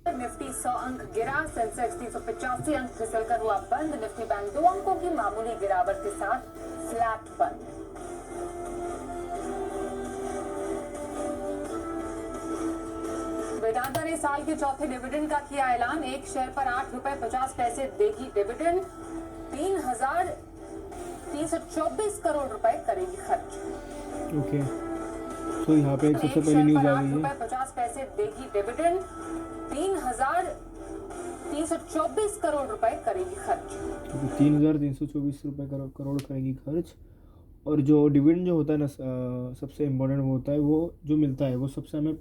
Nifty 100 अंक गिरा, Sensex 385 अंक फिसलकर हुआ बंद। निफ्टी बैंक 2 अंकों की मामूली गिरावट के साथ फ्लैट बंद। वेदांता ने साल के चौथे डिविडेंड का किया ऐलान। एक शेयर पर ₹8.50 देगी डिविडेंड। 3,324 करोड़ रुपए करेगी खर्च। ओके, तो यहाँ पे एक सबसे पहली न्यूज़ आ गई है। ₹8.50 देगी डिविडेंड। 3,324 करोड़ रुपए करेगी खर्च। तो 3,324 रुपये करोड़ करेगी खर्च। और जो डिविडेंड जो होता है ना, सबसे इम्पोर्टेंट होता है वो जो मिलता है, वो सबसे हमें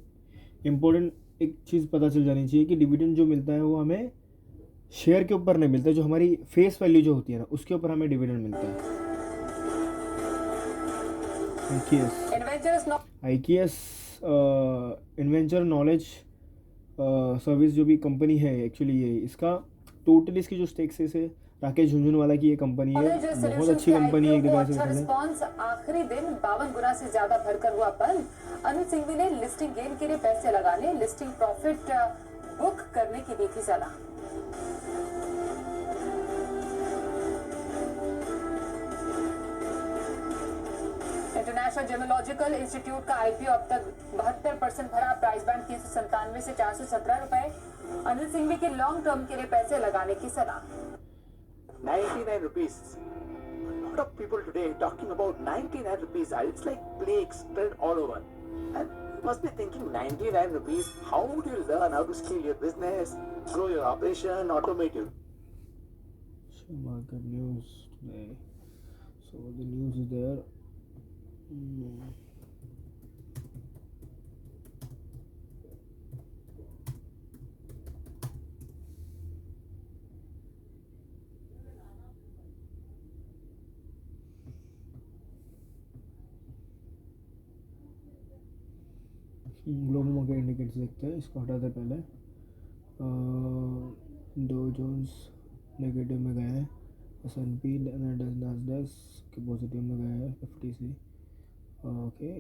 इम्पोर्टेंट एक चीज़ पता चल जानी चाहिए कि डिविडेंड जो मिलता है वो हमें शेयर के ऊपर नहीं मिलता है, जो हमारी फेस वैल्यू जो होती है ना उसके ऊपर हमें डिविडेंड मिलता है। आईकेएस इन्वेंचर नॉलेज सर्विस जो भी कंपनी है एक्चुअली, ये इसका टोटल इसकी जो स्टेक्स है राकेश झुंझुनवाला की ये कंपनी है। बहुत अच्छी कंपनी है एक तरह से। रिस्पांस आखिरी दिन 52 गुना से ज्यादा भरकर हुआ बंद। अमित सिंघवी ने लिस्टिंग गेन के लिए पैसे लगाने, लिस्टिंग प्रॉफिट बुक करने की दी थी सलाह। इंटरनेशनल जेमोलॉजिकल इंस्टीट्यूट का आईपीओ अब तक 72% भरा। प्राइस बैंड 397 से 417 रुपए। अनिल सिंघवी के लॉन्ग टर्म के लिए पैसे लगाने की सलाह। 99 rupees. A lot of people today talking about 99 rupees. It's like plague spread all over. And you must be thinking 99 rupees. How would you learn how to scale your business, grow your operation, automate your... Market news today. So the news is there. Global market indicators देखते हैं, इसको हटाते पहले। Dough Jones negative में गए हैं, S&P Nasdaq के positive में गए हैं, FTC ओके,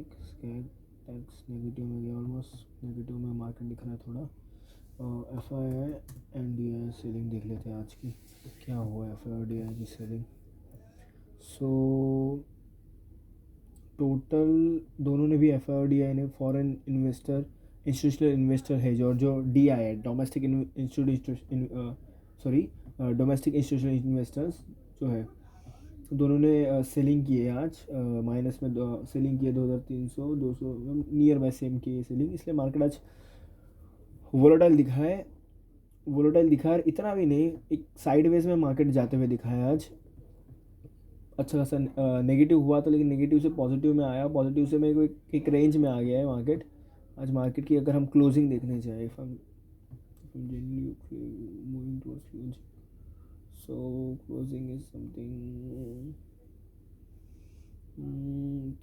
टैक्स नेगेटिव में गया, ऑलमोस्ट नेगेटिव में मार्केट दिख रहा है थोड़ा। FII एंड DI सेलिंग देख लेते हैं आज की क्या हुआ है। FII और DI की सेलिंग, सो टोटल दोनों ने भी FII और DI ने फॉरेन इन्वेस्टर इंस्टीट्यूशनल इन्वेस्टर है जो DI है डोमेस्टिक डोमेस्टिक इंस्टीट्यूशनल इन्वेस्टर्स जो है, दोनों ने सेलिंग की है आज। माइनस में सेलिंग की है 2,300 200 नियर बाय सेम की है सेलिंग, इसलिए मार्केट आज वोलेटाइल दिखा है। वोलेटाइल दिखा है इतना भी नहीं, एक साइडवेज में मार्केट जाते हुए दिखा है आज। अच्छा खासा नेगेटिव हुआ था, लेकिन नेगेटिव से पॉजिटिव में आया, पॉजिटिव से मेरे को एक रेंज में आ गया है मार्केट आज। मार्केट की अगर हम क्लोजिंग देखने जाए, इफ हम moving towards closing, so closing is something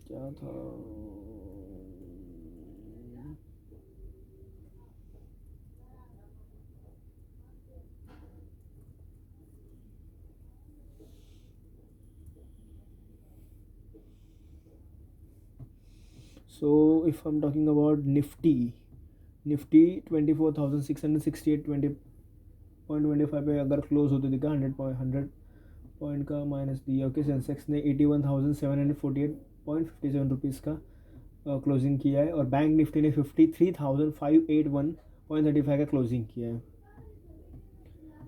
क्या था, so if I'm talking about Nifty 24,668.25 पे अगर क्लोज होते दिखा 100 पॉइंट का माइनस दिया। ओके, सेंसेक्स ने 81,748.57 रुपीज़ का क्लोजिंग किया है, और बैंक निफ्टी ने 53,581.35 का क्लोजिंग किया है।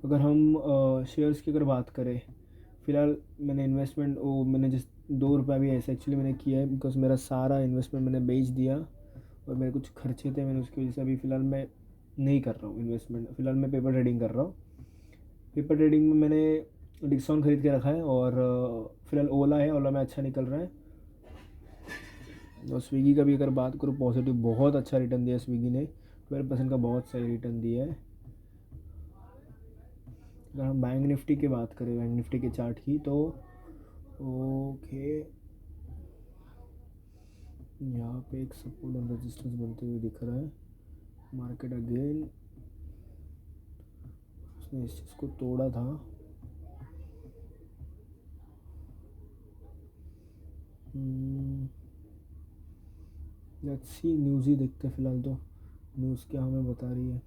अगर हम शेयर्स की अगर बात करें, फ़िलहाल मैंने इन्वेस्टमेंट मैंने जिस ₹2 भी ऐसे एक्चुअली मैंने किया है, बिकॉज मेरा सारा इन्वेस्टमेंट मैंने बेच दिया और मेरे कुछ खर्चे थे, मैंने उसकी वजह से अभी फ़िलहाल मैं नहीं कर रहा हूँ इन्वेस्टमेंट। फ़िलहाल मैं पेपर ट्रेडिंग कर रहा हूँ। पेपर ट्रेडिंग में मैंने डिक्सॉन ख़रीद के रखा है, और फ़िलहाल ओला है, ओला में अच्छा निकल रहा है। और स्विगी का भी अगर बात करूँ, पॉजिटिव बहुत अच्छा रिटर्न दिया स्विगी ने, 12% का बहुत सही रिटर्न दिया है। अगर हम बैंक निफ्टी की बात करें, बैंक निफ्टी के चार्ट की, तो ओके यहाँ पे एक सपोर्ट एंड रेजिस्टेंस बनते हुए दिख रहा है। मार्केट अगेन उसने इस चीज़ को तोड़ा था। लेट्स सी, न्यूज़ ही देखते हैं फ़िलहाल तो, न्यूज़ क्या हमें बता रही है।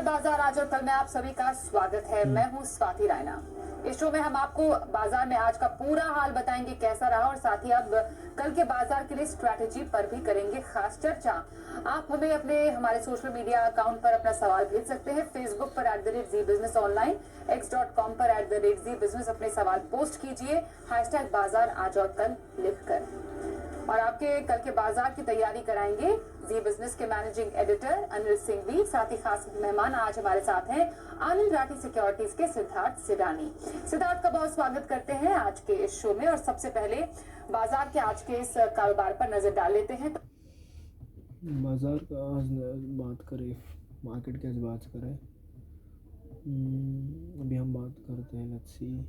नमस्कार बाजार आज और कल में आप सभी का स्वागत है। मैं हूं स्वाति रायना। इस शो में हम आपको बाजार में आज का पूरा हाल बताएंगे कैसा रहा और साथ ही अब कल के बाजार के लिए स्ट्रैटेजी पर भी करेंगे खास चर्चा। आप हमें हमारे सोशल मीडिया अकाउंट पर अपना सवाल भेज सकते हैं। फेसबुक पर @ZBusiness ऑनलाइन, x.com पर @ZBusiness अपने सवाल पोस्ट कीजिए #बाजार आज और कल लिखकर। और आपके कल के बाजार की तैयारी कराएंगे जी बिजनेस के मैनेजिंग एडिटर अनिल सिंघवी। साथ ही खास मेहमान आज हमारे साथ हैं आनंद राठी सिक्योरिटीज के सिद्धार्थ सिडानी। सिद्धार्थ का बहुत स्वागत करते हैं आज के इस शो में। और सबसे पहले बाजार के आज के इस कारोबार पर नजर डाल लेते हैं। बाजार का आज बात करें, मार्केट की आज बात करें। अभी हम बात करते हैं, लेट्स सी।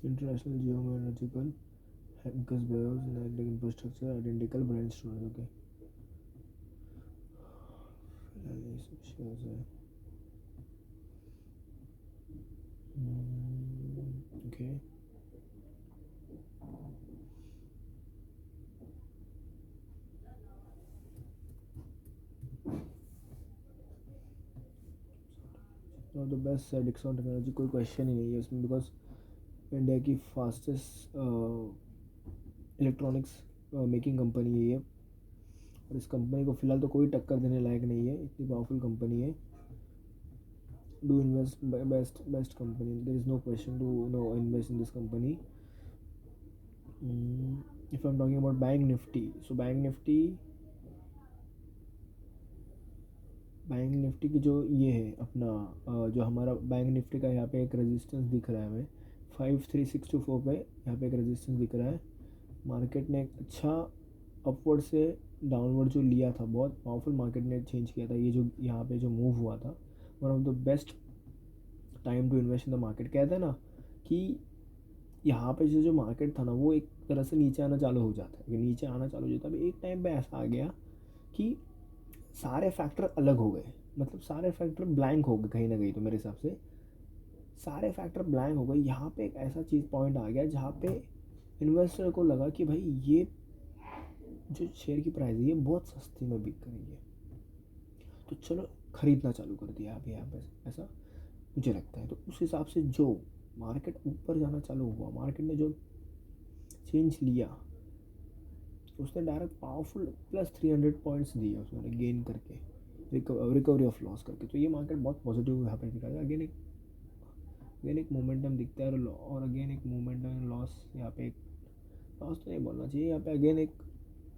इंटरनेशनल जियोलॉजिकल हेमकस bios network infrastructure identical brand store. Okay, okay, the best है डिक्सन टेक्नोलॉजी, कोई क्वेश्चन ही नहीं है इसमें, बिकॉज इंडिया की फास्टेस्ट इलेक्ट्रॉनिक्स मेकिंग कंपनी है ये। और इस कंपनी को फ़िलहाल तो कोई टक्कर देने लायक नहीं है, इतनी पावरफुल कंपनी है। Do invest best company, there is no question to no invest in this company. If I am talking about bank Nifty, so bank Nifty की जो ये है अपना जो हमारा बैंक निफ्टी का यहाँ पे एक रेजिस्टेंस दिख रहा है हमें 5362 पे, यहाँ पे एक रेजिस्टेंस दिख रहा है। मार्केट ने एक अच्छा अपवर्ड से डाउनवर्ड जो लिया था, बहुत पावरफुल मार्केट ने चेंज किया था। ये जो यहाँ पे जो मूव हुआ था, one of the best time to invest in the market. कहते हैं ना कि यहाँ पे जो मार्केट था ना, वो एक तरह से नीचे आना चालू हो जाता है। नीचे आना चालू हो जाता है, अभी एक टाइम पे ऐसा आ गया कि सारे फैक्टर अलग हो गए, मतलब सारे फैक्टर ब्लैंक हो गए कहीं ना कहीं। तो मेरे हिसाब से सारे फैक्टर ब्लैंक हो गए। यहाँ पे एक ऐसा चीज़ पॉइंट आ गया जहाँ पे इन्वेस्टर को लगा कि भाई ये जो शेयर की प्राइस है ये बहुत सस्ती में बिक रही है, तो चलो ख़रीदना चालू कर दिया अभी यहाँ पे, ऐसा मुझे लगता है। तो उस हिसाब से जो मार्केट ऊपर जाना चालू हुआ, मार्केट ने जो चेंज लिया, उसने डायरेक्ट पावरफुल +300 पॉइंट्स दिए उसने गेन करके, रिकवरी ऑफ लॉस करके। तो ये मार्केट बहुत पॉजिटिव यहाँ पे दिखा है। अगेन एक मोमेंटम दिखता है और अगेन एक मोमेंटम लॉस, यहाँ पे एक लॉस तो नहीं बोलना चाहिए, यहाँ पे अगेन एक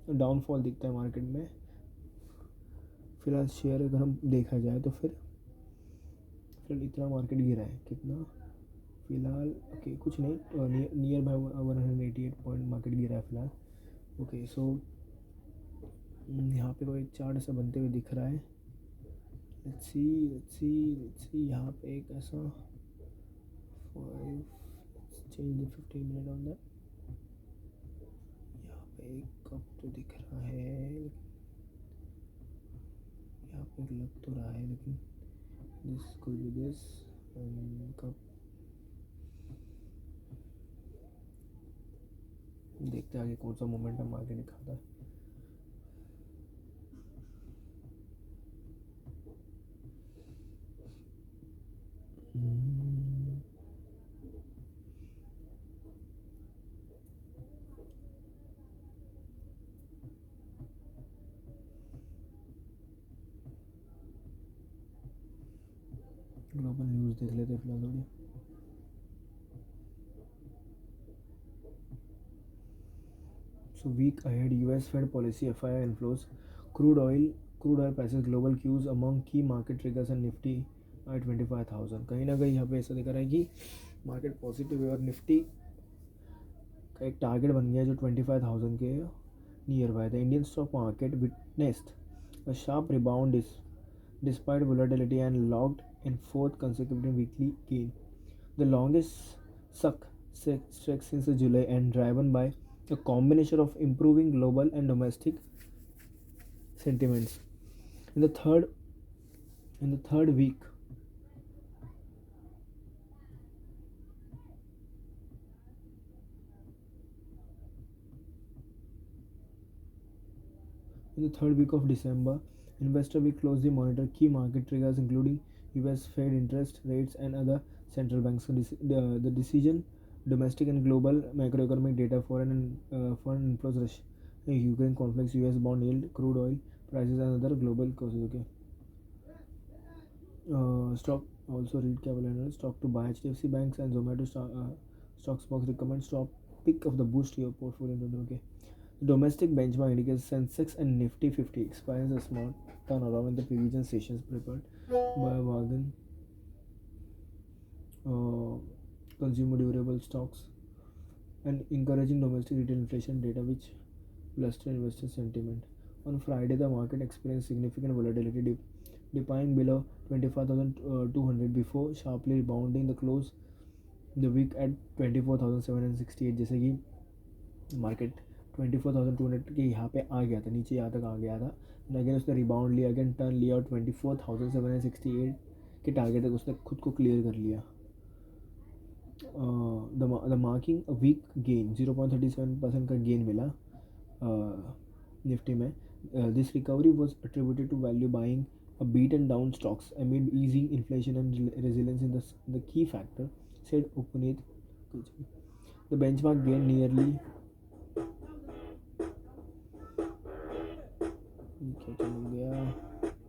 डाउनफॉल दिखता है मार्केट में। फिलहाल शेयर अगर हम देखा जाए तो फिर इतना मार्केट गिरा है, कितना फिलहाल ओके कुछ नहीं, नियर बाय 188 पॉइंट मार्केट गिरा है फिलहाल। ओके, सो यहाँ पे कोई चार्ट ऐसा बनते हुए दिख रहा है। लेट्स सी यहाँ पे एक ऐसा 15 मिनट ऑन दैट। यहाँ पे एक कप तो दिख रहा है, यहाँ पे एक लग तो रहा है, लेकिन this could be this cup. देखते हैं आगे कौन सा मोमेंटम मार्केट दिखाता है। ग्लोबल न्यूज़ देख लेते हैं फिलहाल थोड़ी। So week ahead, US Fed policy FII inflows, crude oil prices, global cues among key market triggers and Nifty at 25,000। कहीं ना कहीं यहाँ पे ऐसा दिख रहा है कि मार्केट पॉजिटिव है और निफ्टी का एक टारगेट बन गया जो 25,000 के near by. The Indian stock market witnessed a sharp rebound despite volatility and logged in fourth consecutive weekly gain, the longest stretch since July, and driven by a combination of improving global and domestic sentiments. In the third week, of December, investor will closely monitor key market triggers including US Fed interest rates and other central banks. So the decision, domestic and global macroeconomic data, foreign inflows, Russia, Ukraine conflicts, US bond yield, crude oil prices, and other global causes. Okay. Stock also read cable analyst stock to buy HDFC banks and Zomato stocks box recommend stop pick of the boost to your portfolio. Okay. Domestic benchmark indicates Sensex and Nifty 50 experience a small turnaround in the previous sessions prepared by a bargain consumer durable stocks and encouraging domestic retail inflation data which bolstered investor sentiment. On Friday, the market experienced significant volatility, dipping below 25,200 before sharply rebounding the close the week at 24,768. जैसे कि market 24,200 के यहाँ पे आ गया था, नीचे यहाँ तक आ गया था, अगेन उसने रिबाउंड लिया, अगेन टर्न लिया और 24,768 के टारगेट तक उसने खुद को क्लियर कर लिया. The marking a week gain 0.37% का गेन मिला निफ्टी में. This recovery was attributed to value buying a beaten down stocks amid easing inflation and resilience in the key factor, said Upuneet. The benchmark gained nearly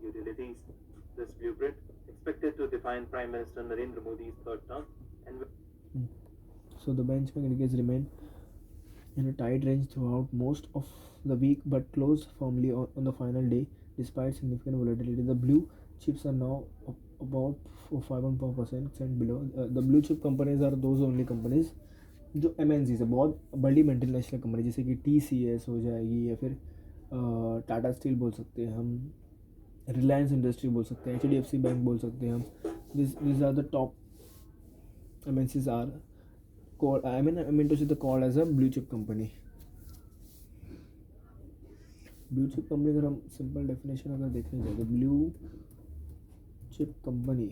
utilities. This blueprint expected to define Prime Minister Narendra Modi's third term. So the benchmark indices remained in a tight range throughout most of the week but closed firmly on the final day despite significant volatility. The blue chips are now about 5.4% below. The blue chip companies are those only companies जो MNCs है, बहुत बड़ी multinational company जैसे कि TCS हो जाएगी या फिर टाटा स्टील बोल सकते हैं हम, रिलायंस इंडस्ट्री बोल सकते हैं, HDFC बैंक बोल सकते हैं हम. These are the top MNCs are called, I mean to say the called as a blue chip company. Blue chip company अगर हम सिंपल डेफिनेशन अगर देखने जाए तो blue chip company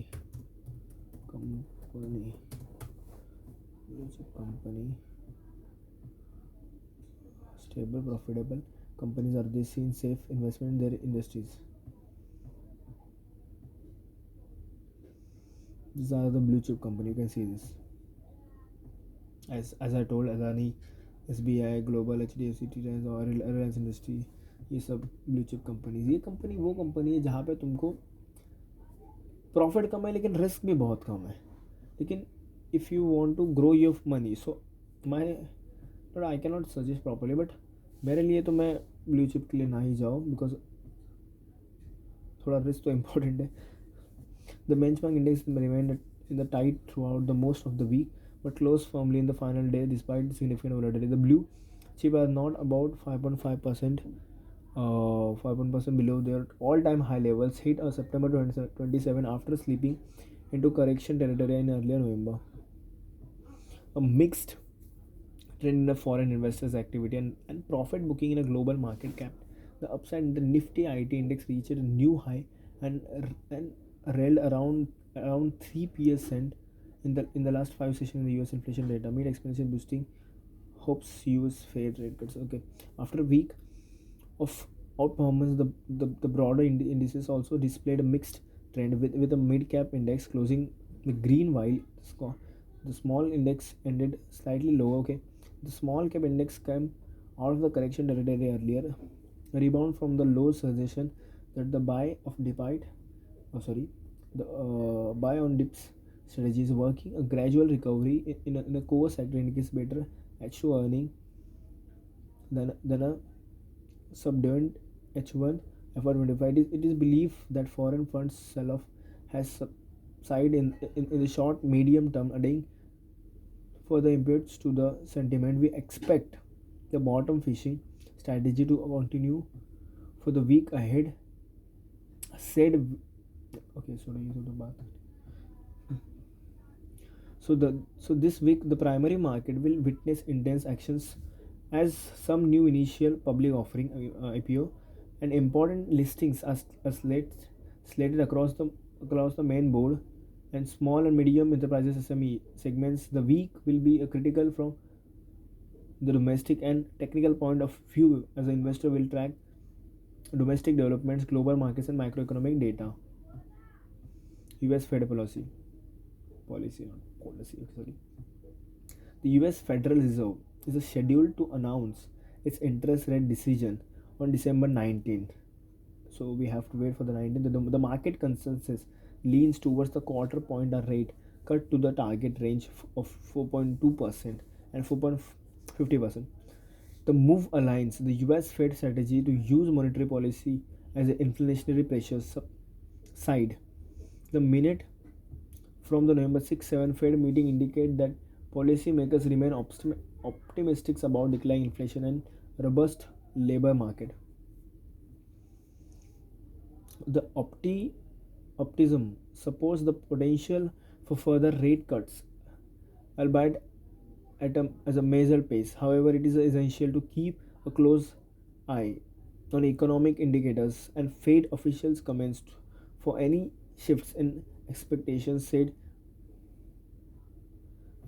stable profitable companies are they seen safe investment in their industries. These are the blue chip company, you can see this as I told, Adani, SBI, Global, HDFC, Reliance और Reliance Industry, ये सब blue chip companies. ये company वो company है जहाँ पे तुमको profit कम है लेकिन रिस्क भी बहुत कम है. लेकिन if you want to grow your money, so I can not suggest properly, but मेरे लिए तो मैं ब्लू चिप के लिए ना ही जाओ बिकॉज थोड़ा रिस्क तो इम्पोर्टेंट है. The benchmark index remained in the tight throughout the most of the week but closed firmly in the final day despite significant volatility. The blue chip are not about 5.5% below their all-time high levels hit on September 27 after slipping into correction territory in earlier November. A mixed trend in the foreign investors activity and profit booking in a global market cap. The upside in the Nifty IT index reached a new high and railed around 3% in the last 5 sessions in the US inflation data, mid expansion boosting hopes US Fed rate cuts. Okay, after a week of outperformance, the broader indices also displayed a mixed trend with the mid cap index closing the green while the small index ended slightly lower. Okay, the small cap index came out of the correction territory earlier. A rebound from the low suggestion that the buy on dips strategy is working. A gradual recovery in a core sector indicates better H2 earning than a subdued H1 FY25. It is believed that foreign funds sell-off has subsided in the short medium term, adding further impetus to the sentiment. We expect the bottom fishing strategy to continue for the week ahead, said Okay, so ये तो बात है. So this week the primary market will witness intense actions as some new initial public offering IPO and important listings are slated across the main board and small and medium enterprises SME segments. The week will be a critical from the domestic and technical point of view as the investor will track domestic developments, global markets and macroeconomic data. US Fed policy. The US Federal Reserve is scheduled to announce its interest rate decision on December 19th. So we have to wait for the 19th. The market consensus leans towards the quarter point rate cut to the target range of 4.2% and 4.50%. The move aligns the US Fed strategy to use monetary policy as an inflationary pressure side. The minute from the November 6-7 Fed meeting indicate that policymakers remain optimistic about declining inflation and robust labor market. The optimism supports the potential for further rate cuts, albeit as a measured pace. However, it is essential to keep a close eye on economic indicators and Fed officials' comments for any shifts in expectations said.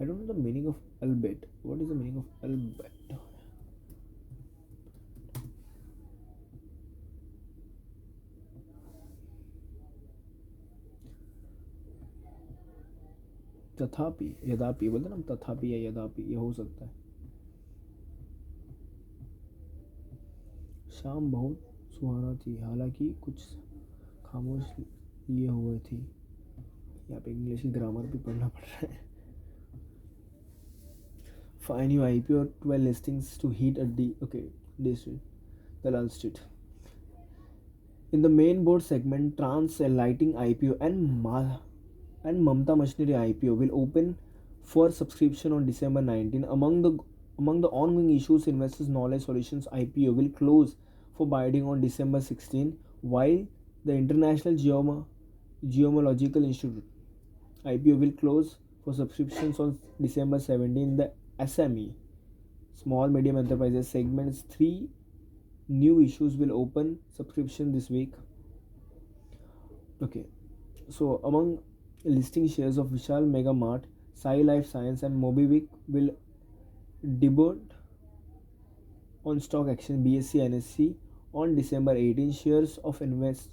I don't know the meaning of albeit. What is the meaning of albeit? तथापि यद्यपि बोलते ना, तथापि या यद्यपि ये हो सकता है. शाम बहुत सुहाना थी, हालांकि कुछ खामोश लिए हुए थी. यहाँ पे इंग्लिश की ग्रामर भी पढ़ना पड़ रहा है. 5 new IPO, 12 listings to hit at D Street, Dalal Street. In the main board segment, Trans Lighting IPO and Mamta Machinery IPO will open for subscription on December 19. Among the ongoing issues, Investors Knowledge Solutions IPO will close for bidding on December 16, while the International Geomological Institute IPO will close for subscriptions on December 17. The SME, Small Medium Enterprises segments, 3 new issues will open subscription this week. Okay, so among listing shares of Vishal Mega Mart, Sai Life Science and Mobiwic will debut on stock exchange BSE NSE on December 18. Shares of Inventures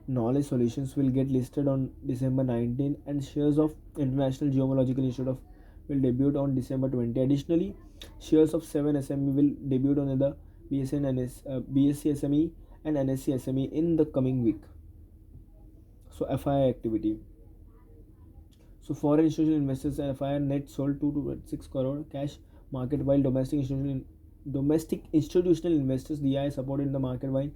Knowledge Solutions will get listed on December 19 and shares of International Geomological Institute will debut on December 20. Additionally, shares of 7 SME will debut on the BSE SME and NSE SME in the coming week. So FII activity. So foreign institutional investors and FII net sold 2.6 crore cash market, while domestic institutional investors DI supported the market by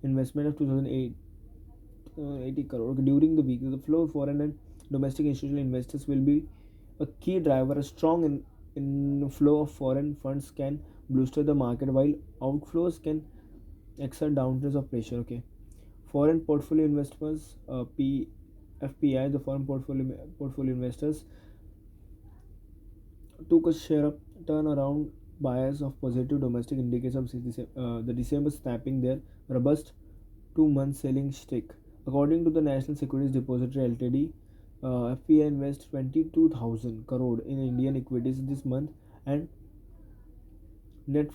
investment of 2,080 crore during the week. The flow of foreign and domestic institutional investors will be a key driver. A strong inflow of foreign funds can booster the market, while outflows can exert downwards of pressure. Okay, foreign portfolio investors, FPI, the foreign portfolio investors took a sharp turnaround bias of positive domestic indicators of the December snapping their robust 2-month selling streak. According to the National Securities Depository Ltd, FPI invested 22,000 crore in Indian equities this month, and net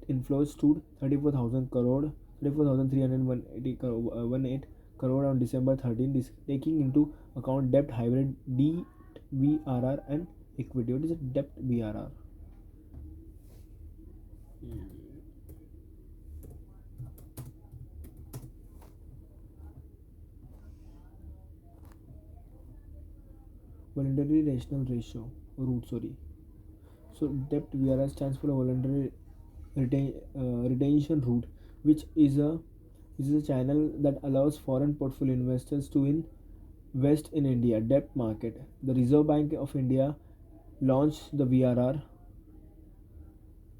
inflows stood 34,318 crore on December 13. This taking into account debt hybrid DVRR and equity. What is a debt VRR? Voluntary rational ratio root. So debt VRR stands for a voluntary retention route, which is a channel that allows foreign portfolio investors to invest in India debt market. The Reserve Bank of India launched the VRR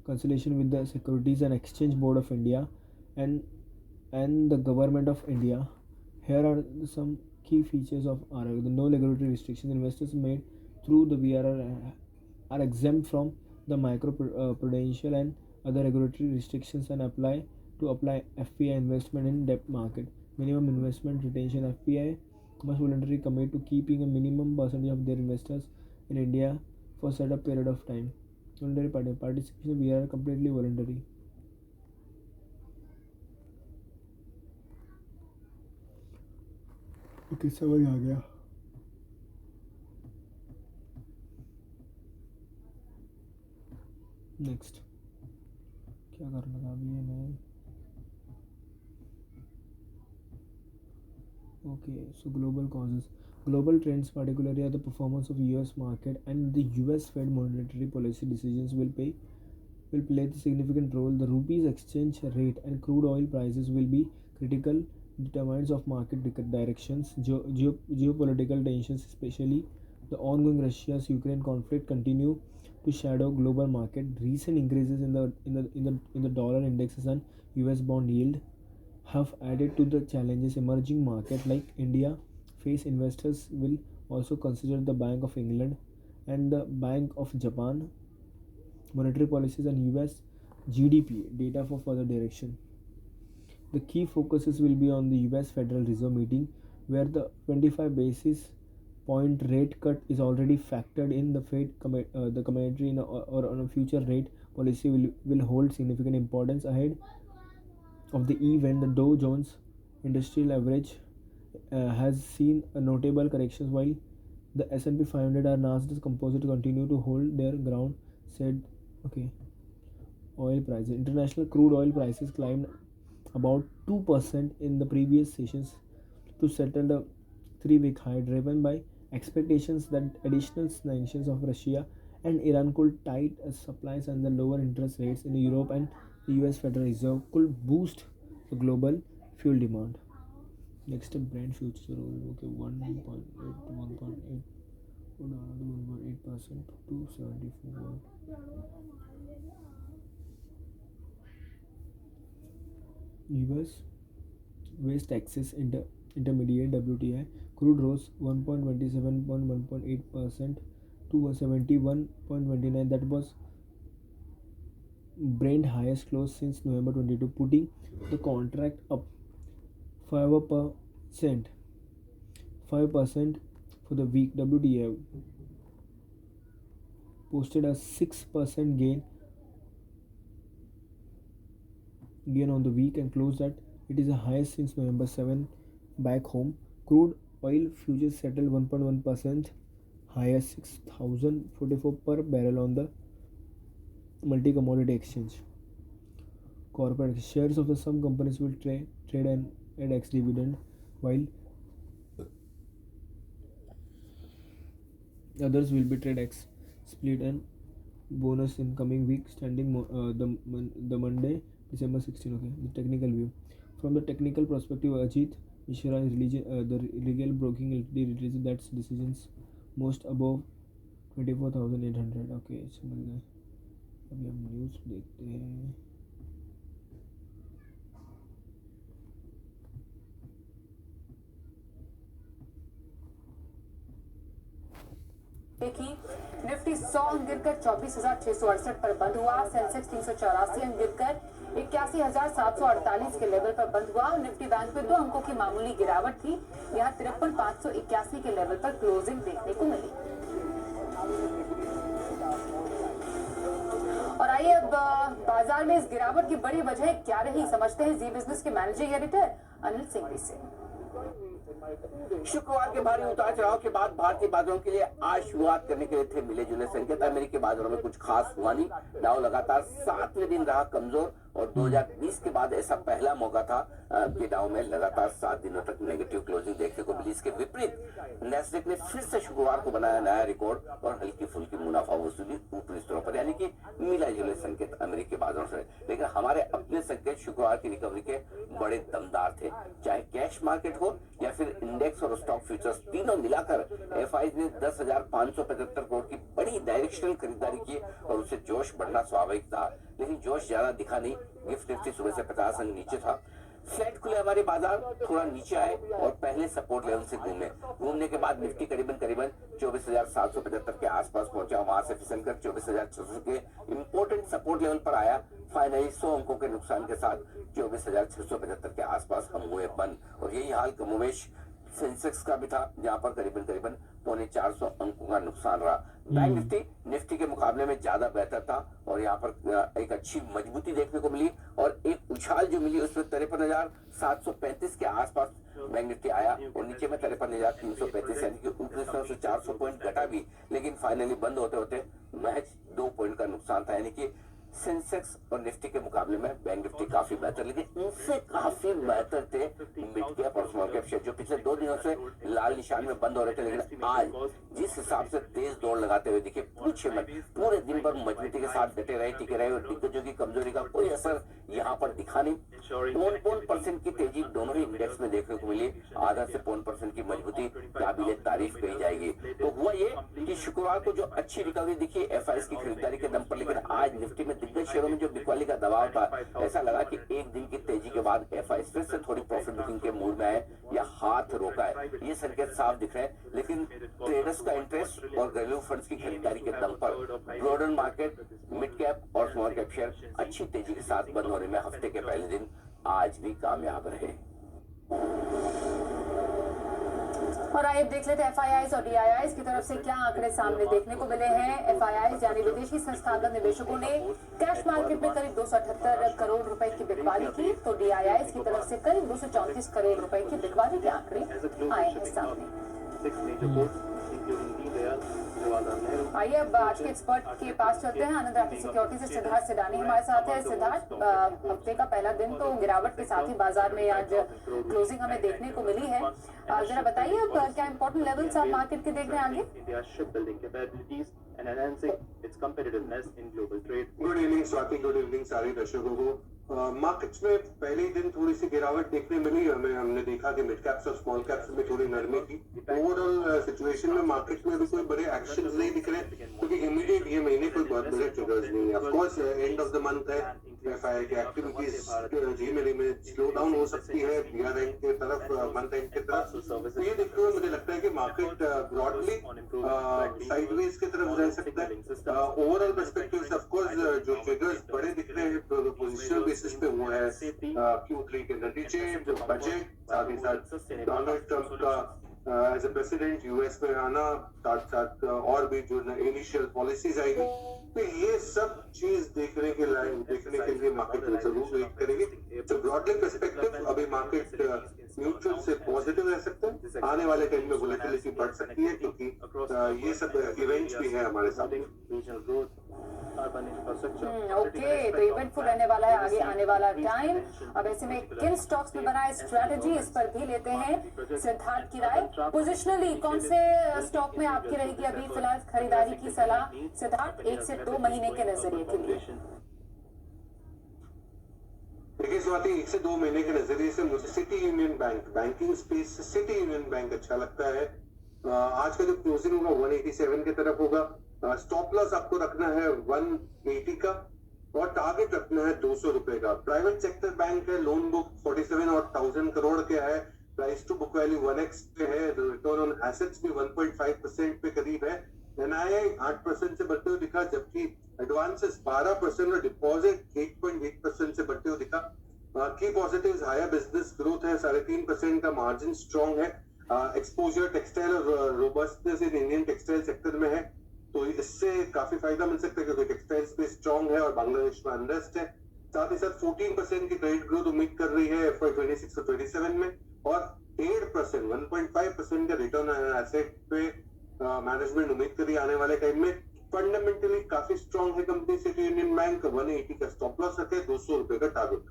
consultation with the Securities and Exchange Board of India and the Government of India Here are some key features of RR. The no regulatory restrictions. Investors made through the VRR are exempt from the prudential and other regulatory restrictions and apply FPI investment in debt market. Minimum investment retention. FPI must voluntarily commit to keeping a minimum percentage of their investors in India for a set up period of time. Voluntary participation. VRR completely voluntary. Okay समझ आ गया. Next क्या करना था अभी हमें. Okay, so global causes. Global trends, particularly the performance of US market and the US Fed monetary policy decisions will play a significant role. The rupee's exchange rate and crude oil prices will be critical determinants of market directions. Geopolitical tensions, especially the ongoing Russia-Ukraine conflict, continue to shadow global market. Recent increases in the dollar indexes and US bond yield have added to the challenges emerging market like India face. Investors will also consider the Bank of England and the Bank of Japan monetary policies and US GDP data for further direction. The key focuses will be on the US Federal Reserve meeting, where the 25 basis point rate cut is already factored in. The Fed the commentary or on a future rate policy will hold significant importance ahead of the event. The Dow Jones Industrial Average has seen a notable corrections, while the S&P 500 and Nasdaq Composite continue to hold their ground, said. Okay. Oil prices. International crude oil prices climbed about 2% in the previous sessions to settle the 3-week high, driven by expectations that additional sanctions of Russia and Iran could tight supplies and the lower interest rates in Europe and the US Federal Reserve could boost the global fuel demand. Next, Brent future. Okay, 1.8 to 1.8. 1.8% to 274. US West Texas Intermediate WTI crude rose 1.27.1.8% to 71.29. That was Brent highest close since November 22, putting the contract up 5% for the week. WTI posted a 6% gain on the week and closed at it is the highest since November 7 back home. Crude oil futures settled 1.1% higher, 6,044 per barrel on the multi-commodity exchange. Corporate shares of the some companies will trade and at ex-dividend, while others will be trade ex split and bonus in coming week, standing the Monday December 16. Okay, the technical view. From the technical perspective, Ajit Mishra is the legal broking releases that decisions most above 24,800. Okay, समझ गए. अभी हम news देखते हैं. देखिए, Nifty 100 अंक गिरकर 24,668 पर बंद हुआ. सेंसेक्स 384 अंक गिरकर 81,748 के लेवल पर बंद हुआ. निफ्टी बैंक में 2 अंकों की मामूली गिरावट थी. यहाँ 53,581 के लेवल पर क्लोजिंग देखने को मिली. और आइए अब बाजार में इस गिरावट की बड़ी वजह क्या रही, समझते हैं जी बिजनेस के मैनेजिंग एडिटर अनिल सिंह से. शुक्रवार के भारी उतार चढ़ाव के बाद भारतीय बाजारों के लिए आज शुरुआत करने के लिए थे मिले जुले संकेत. अमेरिकी बाजारों में कुछ खास हुआ नहीं. डाउ लगातार 7वें दिन रहा कमजोर और 2020 के बाद ऐसा पहला मौका था कि डाउ में लगातार 7 दिनों तक नेगेटिव क्लोजिंग देखने को मिली. इसके विपरीत नैस्डैक ने फिर से शुक्रवार को बनाया नया रिकॉर्ड और हल्की फुल्की मुनाफा वसूली ऊपरी स्तरों पर, यानी कि मिला जुले संकेत अमेरिकी बाजारों से. लेकिन हमारे अपने संकेत शुक्रवार की रिकवरी के बड़े दमदार थे. चाहे कैश मार्केट हो या फिर इंडेक्स और स्टॉक फ्यूचर्स, तीनों मिलाकर एफआईज ने 10,575 करोड़ की बड़ी डायरेक्शनल खरीदारी की और उससे जोश बढ़ना स्वाभाविक था. लेकिन जोश ज्यादा दिखा नहीं. गिफ्ट निफ्टी सुबह से 50 अंक नीचे था. फ्लैट खुले हमारे बाजार थोड़ा नीचे आए और पहले सपोर्ट लेवल से घूमने के बाद निफ्टी करीबन 24,775 के आसपास पहुंचा, वहां से फिसलकर 24,600 के इंपॉर्टेंट सपोर्ट लेवल पर आया। फाइनली 100 अंकों के नुकसान के साथ 24,675 के आसपास हम हुए बंद, और यही हाल कमोवेश सेंसेक्स का भी था, जहां पर करीबन 450 अंकों का नुकसान रहा। बैंक निफ्टी के मुकाबले में ज्यादा बेहतर था, और यहाँ पर एक अच्छी मजबूती देखने को मिली, और एक उछाल जो मिली उसमें 53,735 के आसपास बैंक निफ्टी आया, और नीचे में 53,335 यानी कि 29,400 पॉइंट घटा भी, लेकिन फाइनली बंद होते होते महज 2 पॉइंट का नुकसान था। यानी कि सेंसेक्स और निफ्टी के मुकाबले में बैंक निफ्टी काफी बेहतर, लेकिन उनसे काफी बेहतर थे मिड कैप और स्मॉल कैप शेयर, जो पिछले 2 दिनों से लाल निशान में बंद हो रहे थे। लेकिन आज जिस हिसाब से तेज दौड़ लगाते हुए दिखे, पूछे मत, पूरे दिन भर मजबूती के साथ डटे रहे, टिके रहे, और दिग्गजों की कमजोरी का कोई असर यहाँ पर दिखा नहीं। 0.1% की तेजी दोनों ही इंडेक्स में देखने को मिली, आधा से 0.1% की मजबूती काबिले तारीफ कही जाएगी। तो हुआ ये कि शुक्रवार को जो अच्छी रिकवरी दिखी एफआईएस की खरीदारी के दम पर, लेकिन आज निफ्टी में दिग्गज शेयरों में जो बिकवाली का दबाव था, ऐसा लगा कि एक दिन की तेजी के बाद एफआईएस फिर से थोड़ी प्रॉफिट बुकिंग के मूड में आए या हाथ रोका है, ये संकेत साफ दिख रहे हैं। लेकिन ट्रेडर्स का इंटरेस्ट और घरेलू फंड्स की खरीदारी के दम पर ब्रॉडर मार्केट, मिड कैप और स्मॉल कैप शेयर अच्छी तेजी के साथ बंद होने में हफ्ते के पहले दिन आज भी कामयाब रहे। और आइए देख लेते हैं एफआईआईज और डीआईआईज की तरफ से क्या आंकड़े सामने देखने को मिले हैं। एफआईआईज यानी विदेशी संस्थागत निवेशकों ने कैश मार्केट में करीब 278 करोड़ रुपए की बिकवाली की, तो डीआईआईज की तरफ से करीब 234 करोड़ रुपए की बिकवाली के आंकड़े आए हैं सामने। आइए अब आज के एक्सपर्ट के पास चलते हैं। आनंद राठी सिक्योरिटी से सिद्धार्थ सिडानी हमारे साथ है। सिद्धार्थ, हफ्ते का पहला दिन तो गिरावट के साथ ही बाजार में आज क्लोजिंग हमें देखने को मिली है, जरा बताइए अब क्या इंपॉर्टेंट लेवल्स आप मार्केट के देख रहे हैं आगे? Good evening Swati, good evening सारे दर्शकों को। मार्केट्स में पहले ही दिन थोड़ी सी गिरावट देखने मिली हमें। हमने देखा कि मिड कैप्स और स्मॉल कैप्स में थोड़ी नरमी थी। ओवरऑल सिचुएशन में मार्केट में भी कोई बड़े एक्शंस नहीं दिख रहे, क्योंकि इमीडिएट ये महीने कोई बहुत बड़े ट्रिगर्स नहीं है। Of course end of the month है, एफआईआई की एक्टिविटीज धीमे धीमे स्लो डाउन हो सकती है ईयर एंड के तरफ, मंथ एंड के तरफ। तो ये देखते हुए मुझे लगता है कि मार्केट ब्रॉडली साइडवेज की तरफ जा सकता है। ओवरऑल पर्सपेक्टिव ऑफ कोर्स जो फिगर्स बड़े दिख रहे हैं पोजिशनल बेसिस पे वो है Q3 के नतीजे, जो बजट, साथ ही साथ डोनाल्ड ट्रंप का एज ए प्रेसिडेंट यूएस में आना, साथ साथ और भी जो इनिशियल पॉलिसीज आएगी, तो ये सब चीज देखने के लिए मार्केट जरूर वेट करेगी। तो ब्रॉडली पर्सपेक्टिव अभी मार्केट न्यूट्रल से पॉजिटिव रह सकते हैं। आने वाले टाइम में वोलेटिलिटी बढ़ सकती है, क्योंकि ये सब इवेंट्स भी है हमारे साथ। ओके, तो इवेंटफुल रहने वाला है आगे आने वाला टाइम। अब ऐसे में किन स्टॉक्स में बनाए स्ट्रेटेजी, इस पर भी लेते हैं सिद्धार्थ की राय। पोजिशनली कौन से स्टॉक में आपकी रहेगी अभी फिलहाल खरीदारी की सलाह सिद्धार्थ, 1 से 2 महीने के नजरिए के लिए? देखिए स्वाति, 1 से 2 महीने के नजरिए से मुझे city union bank, banking space से सिटी यूनियन बैंक अच्छा लगता है। आज का जो क्लोजिंग होगा 187 की तरफ होगा। स्टॉप लॉस आपको रखना है 180 का, और टारगेट रखना है 200 रुपए का। प्राइवेट सेक्टर बैंक है, लोन बुक 47 और 1000 करोड़ के है, price to book value 1x पे है, रिटर्न ऑन एसेट्स भी 1.5% पे करीब है। एनआईआई 8% से बढ़ते हुए दिखा, जबकि एडवांसेस 12% और डिपॉजिट 8.8% से बढ़ते हुए दिखा। की पॉजिटिव्स हायर बिजनेस ग्रोथ है, 3.5% का मार्जिन स्ट्रॉन्ग है। एक्सपोजर टेक्सटाइल और robustness in Indian textile sector में है, तो इससे काफी फायदा मिल सकता है, क्योंकि टेक्सटाइल स्पेस स्ट्रॉन्ग है और बांग्लादेश में अनरेस्ट है। साथ ही साथ 14% की क्रेडिट ग्रोथ उम्मीद कर रही है FY 26 और 27 में, और 1.5% 1.5% का रिटर्न ऑन एसेट पे मैनेजमेंट उम्मीद करी आने वाले टाइम में। फंडामेंटली काफी स्ट्रॉन्ग है कंपनी सिटी यूनियन बैंक। 180 का स्टॉप लॉस रखे, 200 रुपए का टारगेट।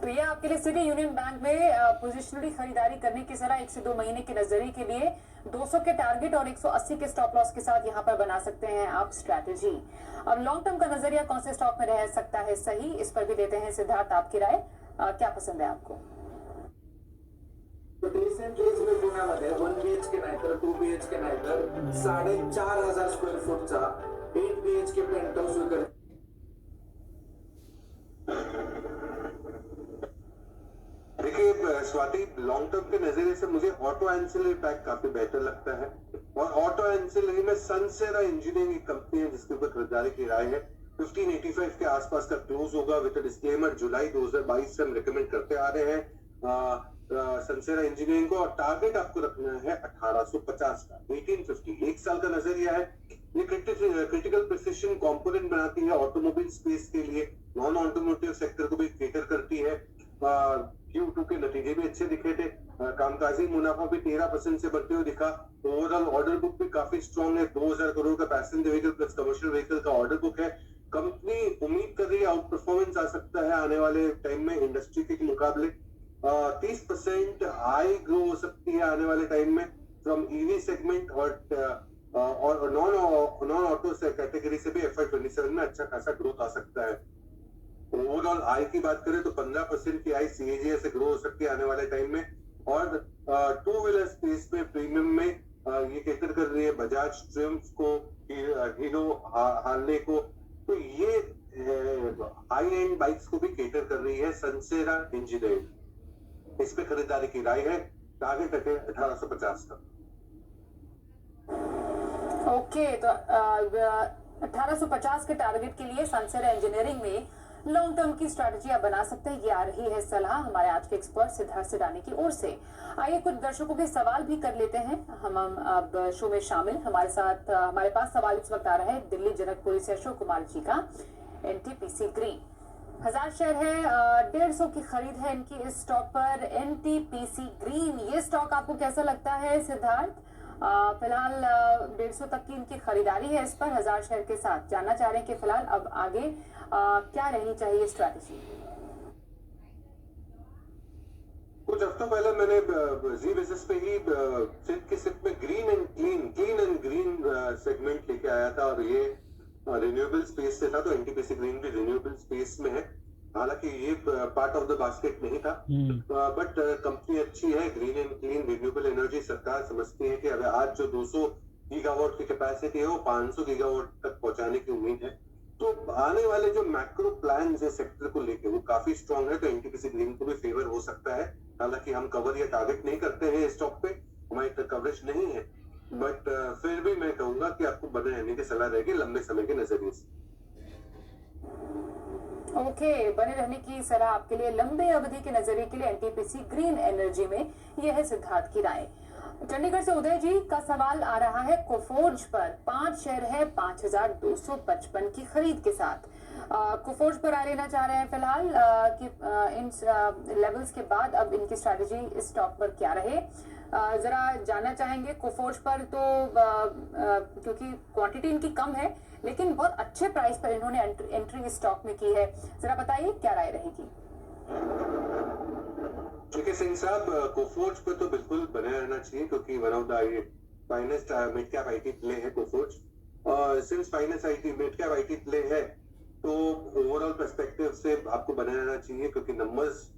तो ये आपके लिए सिटी यूनियन बैंक में पोजिशनली खरीदारी करने की सलाह 1 से 2 महीने के नजरिए के लिए 200 के टारगेट और 180 के स्टॉप लॉस के साथ यहाँ पर बना सकते हैं आप स्ट्रैटेजी। अब लॉन्ग टर्म का नजरिया कौन से स्टॉक में रह सकता है सही, इस पर भी देते हैं सिद्धार्थ आपकी राय। क्या पसंद है आपको? रिसेंटली पुण्यामध्ये 1 BHK नाही तर 2 BHK नाही तर 4,500 स्क्वेअर फूटचा 8 BHK पेंट हाऊस विकत स्वाति, लॉन्ग टर्म के नजरिए से मुझे ऑटो एंसिलरी पैक काफी बेहतर लगता है, और ऑटो एंसिलरी में सनसेरा इंजीनियरिंग एक कंपनी है जिसके ऊपर खरीदारी की राय है। 1585 के आसपास का क्लोज होगा विद डिस्क्लेमर। जुलाई 2022 से हम रिकमेंड करते आ रहे हैं सनसेरा इंजीनियरिंग को, और टारगेट आपको रखना है 1850 का, 1850, 1 साल का नजरिया है। ये क्रिटिकल प्रिसिशन कंपोनेंट बनाती है ऑटोमोबाइल स्पेस के लिए, नॉन ऑटोमोटिव सेक्टर को भी केटर करती है। Q2 के नतीजे भी अच्छे दिखे थे, कामकाजी मुनाफा भी 13% से बढ़ते हुए दिखा। ओवरऑल ऑर्डर बुक भी काफी स्ट्रॉन्ग है, 2000 करोड़ का passenger vehicle plus commercial vehicle का ऑर्डर बुक है। कंपनी उम्मीद कर रही है आउट परफॉर्मेंस आ सकता है आने वाले टाइम में इंडस्ट्री के मुकाबले। 30% हाई ग्रो हो सकती है आने वाले टाइम में फ्रॉम ईवी सेगमेंट, और नॉन ऑटो से कैटेगरी से भी FY27 में अच्छा खासा ग्रोथ आ सकता है। ओवरऑल आई की बात करें तो 15% की आई CAGR से ग्रो हो सकती है आने वाले टाइम में, और टू व्हीलर स्पेस में प्रीमियम में ये केटर कर रही है बजाज ट्रिम्फ को, हीरो हार्ले को, तो ये हाई एंड बाइक्स को भी केटर कर रही है सनसेरा इंजीनियरिंग। इस पे खरीदारी की राय है, टारगेट रखे 1850 का। ओके, तो 1850 के टारगेट के लिए सनसेरा इंजीनियरिंग में लॉन्ग टर्म की स्ट्रैटेजी आप बना सकते हैं। ये आ रही है सलाह हमारे आज के एक्सपर्ट सिद्धार्थ सिडानी की ओर से। आइए कुछ दर्शकों के सवाल भी कर लेते हैं हम अब शो में शामिल। हमारे साथ हमारे पास सवाल इस वक्त आ रहा है दिल्ली जनकपुरी से अशोक कुमार जी का। NTPC ग्रीन 1000 शेयर है, 150 की खरीद है इनकी इस स्टॉक पर। NTPC ग्रीन, ये स्टॉक आपको कैसा लगता है सिद्धार्थ? फिलहाल 150 तक की इनकी खरीदारी है इस पर 1000 शेयर के साथ। जानना चाह रहे हैं कि फिलहाल अब आगे क्या रहनी चाहिए स्ट्रैटेजी? कुछ हफ्तों पहले मैंने जी बिजनेस पे ही सिर्फ की सिर्फ में क्लीन एंड ग्रीन सेगमेंट लेके आया था, और ये रिन्यूएबल स्पेस से था, तो NTPC ग्रीन भी रिन्यूएबल स्पेस में है। हालांकि ये पार्ट ऑफ द बास्केट नहीं था, बट कंपनी अच्छी है, green and clean renewable energy. सरकार समझती है कि अगर आज जो 200 गीगावाट की कैपेसिटी है वो 500 गीगावाट तक पहुंचाने की उम्मीद है, तो आने वाले जो मैक्रो प्लान है सेक्टर को लेके वो काफी स्ट्रांग है, तो NTPC ग्रीन को भी फेवर हो सकता है। हालांकि हम कवर या टारगेट नहीं करते हैं स्टॉक पे, हमारी कवरेज नहीं है, बट फिर भी मैं कहूंगा कि आपको बने रहने की सलाह रहेगी लंबे समय के नजरिए से। ओके, बने रहने की सलाह आपके लिए लंबे अवधि के नजरिए के लिए NTPC ग्रीन एनर्जी में। यह है सिद्धार्थ की राय। चंडीगढ़ से उदय जी का सवाल आ रहा है कोफोर्ज पर। 5 शेयर है 5255 की खरीद के साथ। कोफोर्ज पर आ लेना चाह रहे हैं फिलहाल कि इन लेवल्स के बाद अब इनकी स्ट्रैटेजी इस स्टॉक पर क्या रहे। जरा जानना चाहेंगे कोफोर्ज पर, तो क्योंकि क्वांटिटी इनकी कम है लेकिन बहुत अच्छे प्राइस पर इन्होंने एंट्री स्टॉक में की है। जरा बताइए क्या राय रहेगी? देखिए सिंह साहब, कोफोर्ज पर तो बिल्कुल बने रहना चाहिए, क्योंकि one of the finest mid cap IT play है Coforge. Since finest mid cap IT play है तो ओवरऑल पर्सपेक्टिव से आपको बने रहना चाहिए, क्योंकि नंबर्स,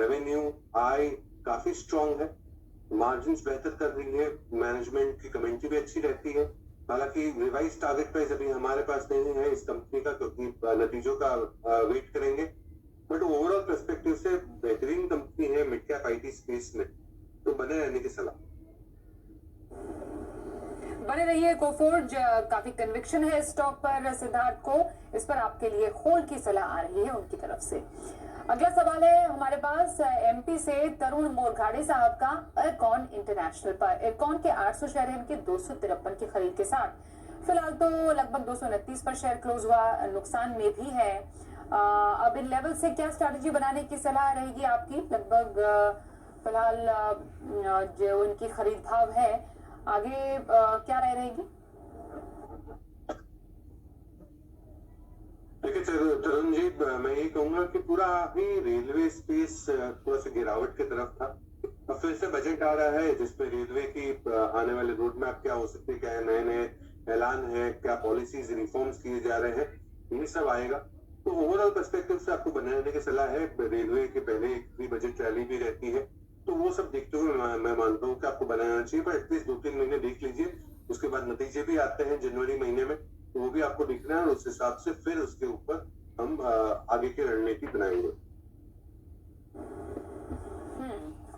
रेवेन्यू, आय काफी स्ट्रांग है, मार्जिन्स बेहतर कर रही है, मैनेजमेंट की कमेंट्री भी अच्छी रहती है। हालांकि रिवाइज टारगेट प्राइस अभी हमारे पास नहीं है इस कंपनी का, क्योंकि नतीजों का वेट करेंगे, बट ओवरऑल पर्सपेक्टिव से बेहतरीन कंपनी है मिड कैप IT स्पेस में, तो बने रहने की सलाह। बने रहिए कोफोर्ज, काफी कन्विक्शन है स्टॉक पर सिद्धार्थ को, इस पर आपके लिए होल्ड की सलाह आ रही है उनकी तरफ से। अगला सवाल है हमारे पास MP से तरुण मोरघाड़े साहब का इरकॉन इंटरनेशनल पर। इरकॉन के 800 शेयर है इनके 253 की खरीद के साथ। फिलहाल तो लगभग 229 पर शेयर क्लोज हुआ, नुकसान में भी है। अब इन लेवल से क्या स्ट्रैटेजी बनाने की सलाह रहेगी आपकी? लगभग फिलहाल जो इनकी खरीद भाव है, आगे क्या राय रहेगी? देखिए तरुण जी, मैं ये कहूंगा कि पूरा ही रेलवे स्पेस थोड़ा सा गिरावट की तरफ था। अब फिर से बजट आ रहा है जिसमें रेलवे की आने वाले रोड मैप क्या हो सकती है, क्या नए नए ऐलान है, क्या पॉलिसीज रिफॉर्म्स किए जा रहे हैं, ये सब आएगा। तो ओवरऑल पर्सपेक्टिव से आपको बने रहने की सलाह है। रेलवे के पहले एक प्री बजट रैली भी रहती है, तो वो सब देखते हुए मैं मानता हूँ कि आपको बनाना चाहिए, पर एटलीस्ट 2-3 महीने देख लीजिए। उसके बाद नतीजे भी आते हैं जनवरी महीने में, तो वो भी आपको दिखना है, और उस हिसाब से फिर उसके ऊपर हम आगे की रणनीति बनाएंगे।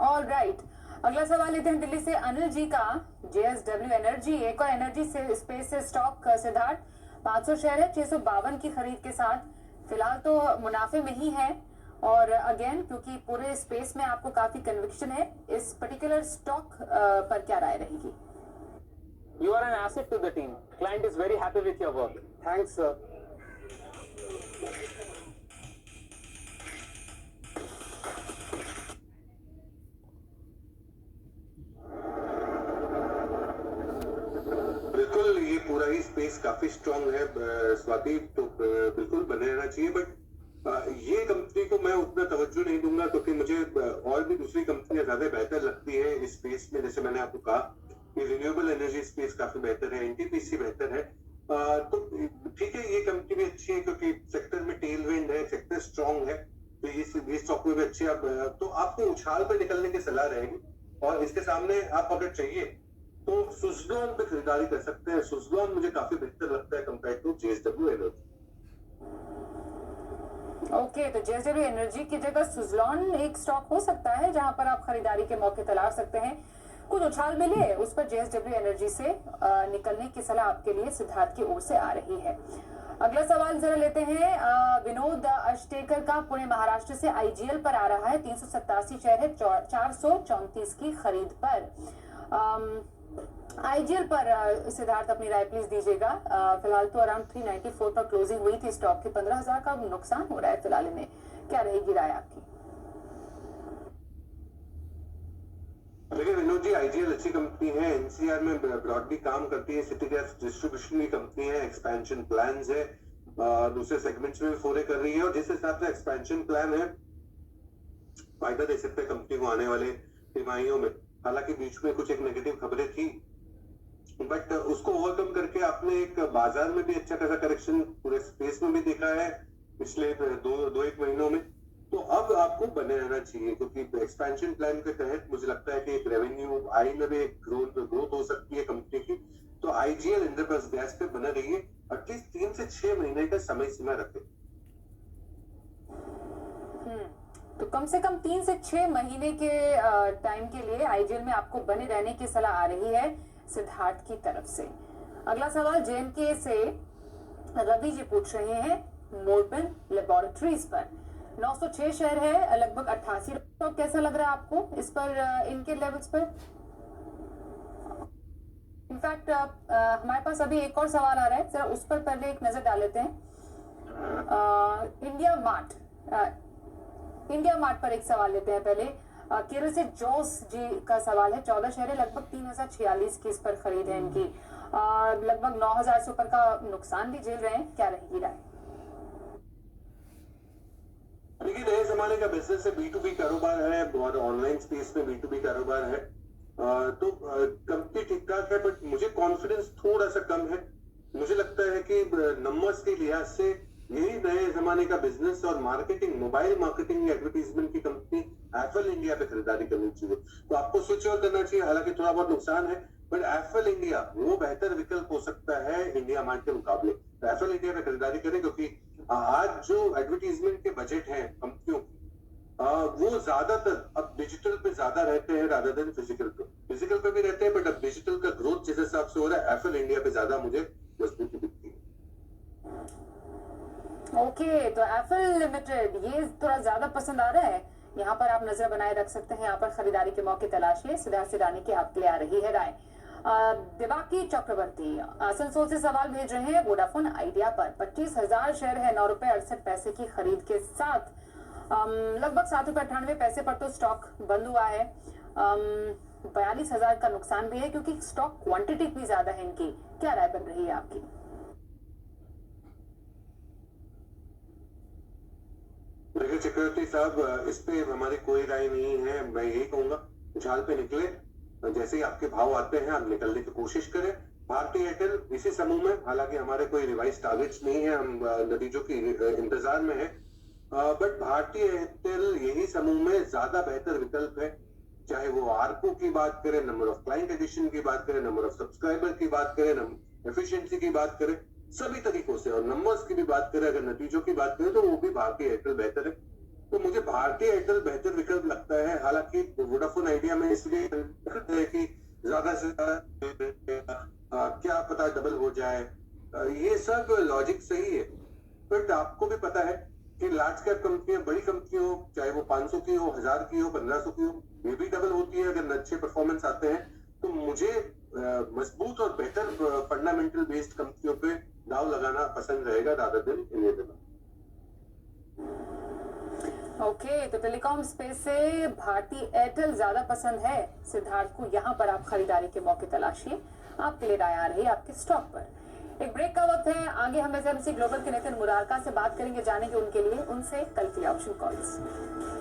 ऑल राइट, अगला सवाल लेते हैं दिल्ली से अनिल जी का। JSW एनर्जी, एक और एनर्जी से स्पेस से स्टॉक सिद्धार्थ 500 शेयर है 652 की खरीद के साथ, फिलहाल तो मुनाफे में ही है। और अगेन क्योंकि पूरे स्पेस में आपको काफी कन्विक्शन है, इस पर्टिकुलर स्टॉक पर क्या राय रहेगी? You are an asset to the team. Client is very happy with your work. Thanks, sir. बिल्कुल, ये पूरा ही स्पेस काफी स्ट्रांग है स्वाति, तो बिल्कुल बने रहना चाहिए। बट ये कंपनी को मैं उतना तवज्जो नहीं दूंगा क्योंकि मुझे और भी दूसरी कंपनियां ज्यादा बेहतर लगती है इस स्पेस में। जैसे मैंने आपको कहा कि रिन्यूएबल एनर्जी स्पेस काफी बेहतर है, एनटीपीसी बेहतर है। तो ठीक है, ये कंपनी भी अच्छी है क्योंकि सेक्टर में टेल विंड है, सेक्टर स्ट्रांग है, तो ये स्टॉक में भी अच्छे। तो आपको उछाल पे निकलने की सलाह रहेगी। और इसके सामने आप अगर चाहिए तो सुजलॉन पे खरीदारी कर सकते हैं। सुजलॉन मुझे काफी बेहतर लगता है compare to JSW energy. Okay, तो JSW एनर्जी की जगह सुजलॉन एक स्टॉक हो सकता है जहां पर आप खरीदारी के मौके तलाश सकते हैं। कुछ उछाल मिले उस पर JSW एनर्जी से निकलने की सलाह आपके लिए सिद्धार्थ की ओर से आ रही है। अगला सवाल जरा लेते हैं विनोद अष्टेकर का। पुणे महाराष्ट्र से IGL पर आ रहा है 387 शेयर है 434 की खरीद पर। IGL पर सिद्धार्थ अपनी राय प्लीज दीजिएगा। फिलहाल तो अराउंड 394 पर क्लोजिंग हुई थी स्टॉक की, 15,000 का नुकसान हो रहा है फिलहाल में, क्या रहेगी राय आपकी? देखिए विनोद जी, IGL अच्छी कंपनी है, NCR में ब्रॉडली काम करती है, सिटी गैस डिस्ट्रीब्यूशन की कंपनी है, एक्सपेंशन प्लान्स है, दूसरे सेगमेंट्स में भी फोरे कर रही है। और जिस हिसाब से एक्सपेंशन प्लान है, फायदा दे सकते हैं कंपनी को आने वाले तिमाहियों में। हालांकि बीच में कुछ एक नेगेटिव खबरें थी, बट उसको ओवरकम करके आपने एक बाजार में भी अच्छा खासा करेक्शन पूरे स्पेस में भी देखा है पिछले दो एक महीनों में। तो अब आपको बने रहना चाहिए क्योंकि एक्सपेंशन प्लान के तहत मुझे लगता है कि एक रेवेन्यू आई में भी एक ग्रोथ हो सकती है कंपनी की। तो IGL इंद्रप्रस्थ गैस पे बना रही है, एटलीस्ट 3 से 6 महीने का समय सीमा रखे। तो कम से कम 3 से 6 महीने के टाइम के लिए IGL में आपको बने रहने की सलाह आ रही है सिद्धार्थ की तरफ से। अगला सवाल JNK से रवि जी पूछ रहे हैं मोर्बन लेबोरेटरीज पर। 906 शेयर है, लगभग 88। तो कैसा लग रहा है आपको इस पर, इनके लेवल्स पर? इनफैक्ट हमारे पास अभी एक और सवाल आ रहा है, जरा उस पर पहले एक नजर डाल लेते हैं। इंडिया मार्ट पर एक सवाल लेते हैं पहले। केरल से जोस जी का सवाल है, 14 शेयर है, लगभग 3046 की इस पर खरीद है इनकी, लगभग 9,000 से ऊपर का नुकसान भी झेल रहे हैं, क्या रहेगी राय? देखिए नए जमाने का बिजनेस है, B2B कारोबार है और ऑनलाइन स्पेस में B2B कारोबार है। तो कंपनी ठीक ठाक है, बट मुझे कॉन्फिडेंस थोड़ा सा कम है। मुझे लगता है कि नंबर्स के लिहाज से यही नए जमाने का बिजनेस और मार्केटिंग, मोबाइल मार्केटिंग एडवर्टीजमेंट की कंपनी एफएल इंडिया पे खरीदारी करनी चाहिए। तो आपको स्विच ओवर करना चाहिए, हालांकि थोड़ा बहुत नुकसान है, बट एफएल इंडिया वो बेहतर विकल्प हो सकता है इंडिया मार्ट के मुकाबले। तो एफएल इंडिया पे खरीदारी करें क्योंकि आज जो एडवर्टीजमेंट के बजट हैं कंपनियों की, वो ज्यादातर अब डिजिटल पे ज्यादा रहते हैं रादर देन फिजिकल पे। फिजिकल पे भी रहते हैं, बट अब डिजिटल का ग्रोथ जिस हिसाब से हो रहा है, एफएल इंडिया पे ज्यादा मुझे मजबूती दिखती है। ओके, तो एफएल लिमिटेड ये थोड़ा ज्यादा पसंद आ रहा है, यहाँ पर आप नजर बनाए रख सकते हैं, यहाँ पर खरीदारी के मौके तलाशिए। सिद्धार्थ सिडानी की आपके लिए आ रही है राय। दिवाकी चक्रवर्ती आसनसोल से सवाल भेज रहे हैं वोडाफोन आइडिया पर। 25,000 शेयर है, 9 रुपए 68 पैसे की खरीद के साथ, लगभग 7 रुपए 98 पैसे पर तो स्टॉक बंद हुआ है। 42,000 का नुकसान भी है क्योंकि स्टॉक क्वांटिटी भी ज्यादा है इनकी, क्या राय बन रही है आपकी? देखिए चक्रवर्ती साहब, इस पे हमारी कोई राय नहीं है। मैं यही कहूंगा उछाल पे निकले, जैसे ही आपके भाव आते हैं आप निकलने की कोशिश करें। भारतीय एयरटेल इसी समूह में, हालांकि हमारे कोई रिवाइज टारगेट्स नहीं है, हम नतीजों की इंतजार में है, बट भारतीय एयरटेल यही समूह में ज्यादा बेहतर विकल्प है। चाहे वो आरपू की बात करें, नंबर ऑफ क्लाइंट एडिशन की बात करें, नंबर ऑफ सब्सक्राइबर की बात करें, एफिशिएंसी की बात करें, सभी तरीकों से, और नंबर्स की भी बात करें, अगर नतीजों की बात करें तो वो भी भारतीय एयरटेल बेहतर है। तो मुझे भारतीय एयरटेल बेहतर विकल्प लगता है। हालांकि वोडाफोन आइडिया में इसलिए है कि ज्यादा से ज्यादा क्या पता डबल हो जाए, ये सब लॉजिक सही है। बट आपको भी पता है कि लार्ज कैप कंपनियां, बड़ी कंपनी हो, चाहे वो 500 की हो, 1000 की हो, 1500 की हो, ये भी डबल होती है अगर अच्छे परफॉर्मेंस आते हैं। तो मुझे मजबूत और बेहतर फंडामेंटल बेस्ड कंपनियों पे दाव लगाना पसंद रहेगा रादर देन इनेबल। ओके, तो टेलीकॉम स्पेस से भारतीय एयरटेल ज्यादा पसंद है सिद्धार्थ को। यहाँ पर आप खरीदारी के मौके तलाशिए, आपके लिए राय आ रही है आपके स्टॉक पर। एक ब्रेक का वक्त है। आगे हम एसएमसी ग्लोबल के नितिन मुरारका से बात करेंगे, जानेंगे उनके लिए उनसे कल के लिए ऑप्शन कॉल्स।